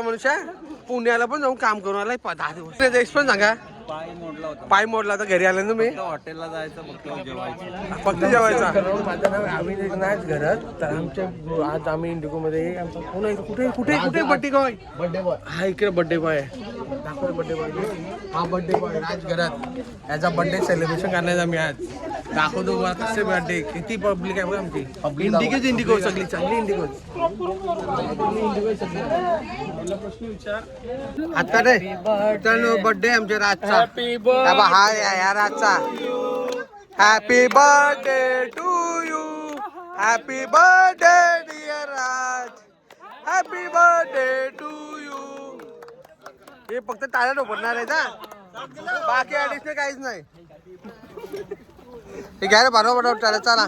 मनुष्य पुण्याला पण जाऊन काम करून आलाय 10 दिवस. एक्सपिरियन्स सांगा. पाय मोडला तर घरी आले ना मी. हॉटेलला जायचं फक्त जेवायचा. माझं नाव आम्ही नाच घरात तर आमच्या आज आम्ही इंडिगो मध्ये कुठे कुठे कुठे बड्डे बॉय हा इकडे बड्डे बॉय दाखव बड्डे बॉय. हा बड्डे बॉय राज घरात याचा बड्डे सेलिब्रेशन करण्याचा आम्ही आज दाखवतो कसे बर्थडे किती पब्लिक आहे बघा आमची. इंडिगो सगळी चांगली इंडिगो आता रे बर्थडे आमच्या राजचा. हा या राजचा. Happy birthday to you. Happy birthday dear Raj. Happy birthday to you. हे फक्त टाळ्या ठोकणार आहे ना बाकी ऍडिशनल काहीच नाही. हे घ्या रे बरोबर टाळ्या चला.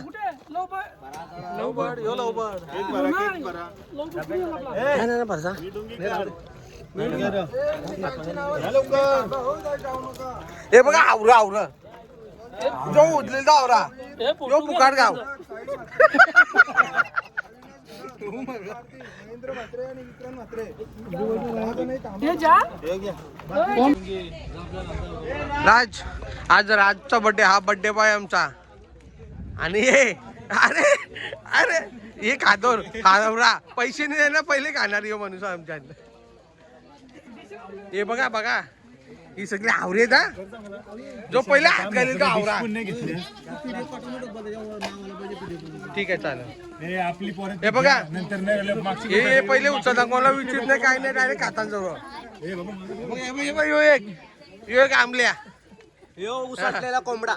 हे बघा आवरा आवरा जो उजलेला आवरा जो पुकाट गाव. राज आज राजचा बर्थडे. हा बर्थडे बॉय आमचा. आणि हे अरे अरे हे खातोर खावरा पैसे नाही ना पहिले खाणारी माणूस आमच्या. हे बघा बघा ही सगळी आवरे आहेत हा. जो पहिला हात घालेल तो आवरा. ठीक आहे चालेल. हे बघा हे पहिले उचलता कोणाला विचारत नाही काही नाही डायरेक्ट हातांजवळ. एक आंबल्या उसटलेला कोंबडा.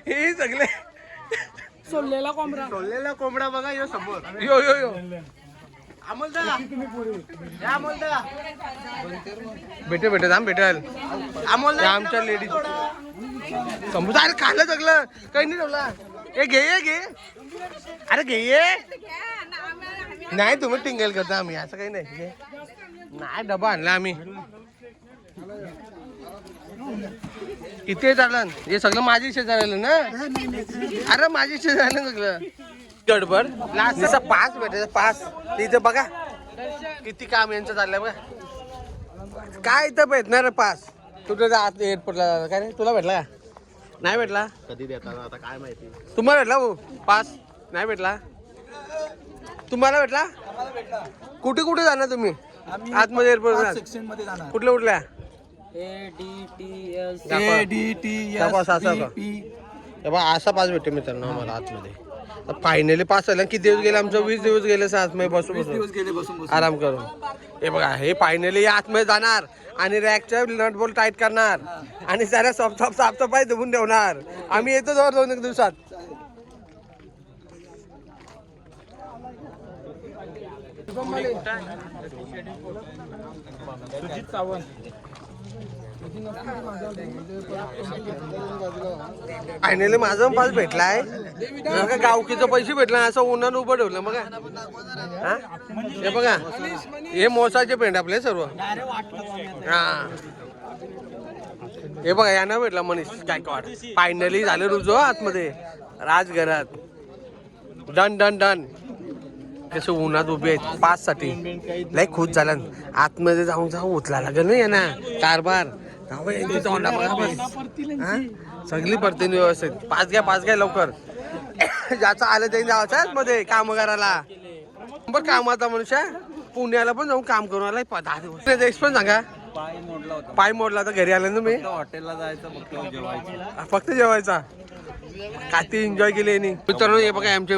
हे सगळे सोडलेला कोंबडा बघा यो समोर. यो यो यो भेटेल आमच्या लेडीज समोसा. अरे खाल्लं सगळं काही नाही ठेवला. हे घे अरे घे. नाही तुम्ही टिंगल करता आम्ही असं काही नाही. नाही डबा आणला आम्ही. किती चालन हे सगळं माझी इच्छा झालेलं ना. अरे माझी इच्छा झालं सगळं. गडबड लास्ट 5 भेटायचं 5. इथं बघा किती काम यांचं चाललंय बघा. काय इथं भेटणार 5. कुठं आत एअरपोर्टला काय रे तुला भेटला का नाही भेटला. कधी देतात आता काय माहिती. तुम्हाला भेटला भाऊ 5 नाही भेटला. तुम्हाला भेटला. कुठे कुठे जाणार तुम्ही आतमध्ये एअरपोर्ट सेक्शन मध्ये जाणार. कुठल्या कुठल्या असा 5 भेटते मित्रांनो आम्हाला आतमध्ये. फायनली 5 आला. किती दिवस गेले आमचं 20 दिवस गेले. सात मध्ये बसून आराम करून. हे बघा हे फायनली आतमध्ये जाणार आणि रॅकच्या नट बोल्ट टाईट करणार आणि साऱ्या साफसफाई धुवून ठेवणार. आम्ही येतो जवळ 2-1 दिवसात. सुजित सावंत फायनली माझा 5 भेटलाय. गावकीचं पैसे भेटला असं उन्हानं उभं ठेवलं बघा. हे बघा हे मोसाचे पेंट आपले सर्व. हा हे बघा यांना भेटला मनीष गायकवाड. फायनली झाले रुजू आतमध्ये राजघरात. Done done done. कसे उन्हात उभे आहेत 5 साठी. लय खुश झाला. आतमध्ये जाऊन उचला लागेल ना यांना कारभार. सगळी पडते व्यवस्थित. 5 घ्या लवकर. ज्याचं आलं त्यांनी जायचं मध्ये काम करायला. बरं कामाचा मनुष्य पुण्याला पण जाऊन काम करून आलाय 10 दिवस. एक्सपिरियन्स सांगा. पाय मोडला तर घरी आले ना मी. हॉटेलला जायचं फक्त जेवायचा. काती एन्जॉय केली यांनी. मित्रांनो हे बघा आमचे